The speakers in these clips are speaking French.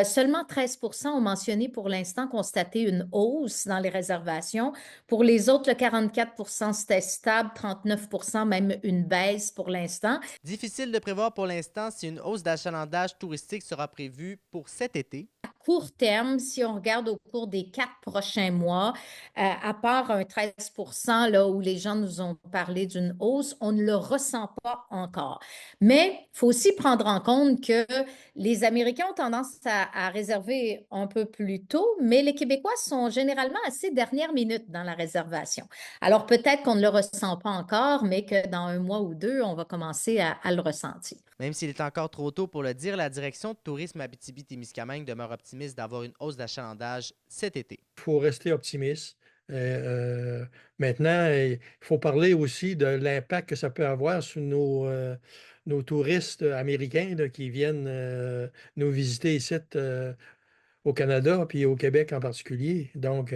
Seulement 13% ont mentionné pour l'instant constater une hausse dans les réservations. Pour les autres, le 44%, c'était stable, 39% même une baisse pour l'instant. Difficile de prévoir pour l'instant si une hausse d'achalandage touristique sera prévue pour cet été. Court terme, si on regarde au cours des 4 prochains mois, à part un 13% là, où les gens nous ont parlé d'une hausse, on ne le ressent pas encore. Mais il faut aussi prendre en compte que les Américains ont tendance à réserver un peu plus tôt, mais les Québécois sont généralement assez dernière minute dans la réservation. Alors peut-être qu'on ne le ressent pas encore, mais que dans un mois ou deux, on va commencer à le ressentir. Même s'il est encore trop tôt pour le dire, la direction de tourisme Abitibi-Témiscamingue demeure optimiste d'avoir une hausse d'achalandage cet été. Il faut rester optimiste. Maintenant, il faut parler aussi de l'impact que ça peut avoir sur nos touristes américains là, qui viennent nous visiter ici au Canada, puis au Québec en particulier. Donc,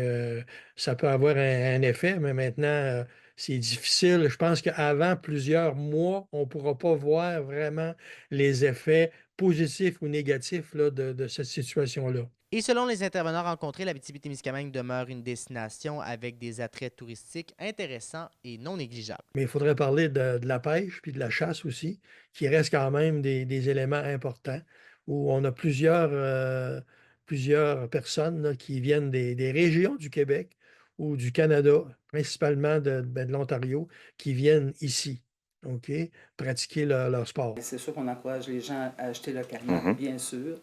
ça peut avoir un effet, mais maintenant, c'est difficile. Je pense qu'avant plusieurs mois, on ne pourra pas voir vraiment les effets positifs ou négatifs là, de cette situation-là. Et selon les intervenants rencontrés, l'Abitibi-Témiscamingue demeure une destination avec des attraits touristiques intéressants et non négligeables. Mais il faudrait parler de la pêche puis de la chasse aussi, qui restent quand même des éléments importants, où on a plusieurs personnes là, qui viennent des régions du Québec ou du Canada, principalement de l'Ontario, qui viennent ici, OK, pratiquer leur sport. C'est sûr qu'on encourage les gens à acheter localement, bien sûr.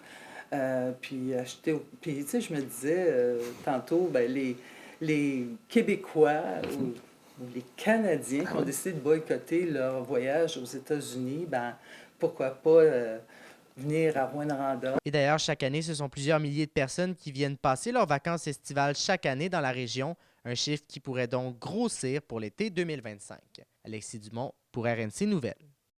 Puis acheter. Puis, tu sais, je me disais tantôt, ben, les Québécois ou les Canadiens qui ont décidé de boycotter leur voyage aux États-Unis, ben, pourquoi pas venir à Rouyn-Noranda. Et d'ailleurs, chaque année, ce sont plusieurs milliers de personnes qui viennent passer leurs vacances estivales chaque année dans la région, un chiffre qui pourrait donc grossir pour l'été 2025. Alexis Dumont pour RNC Nouvelles.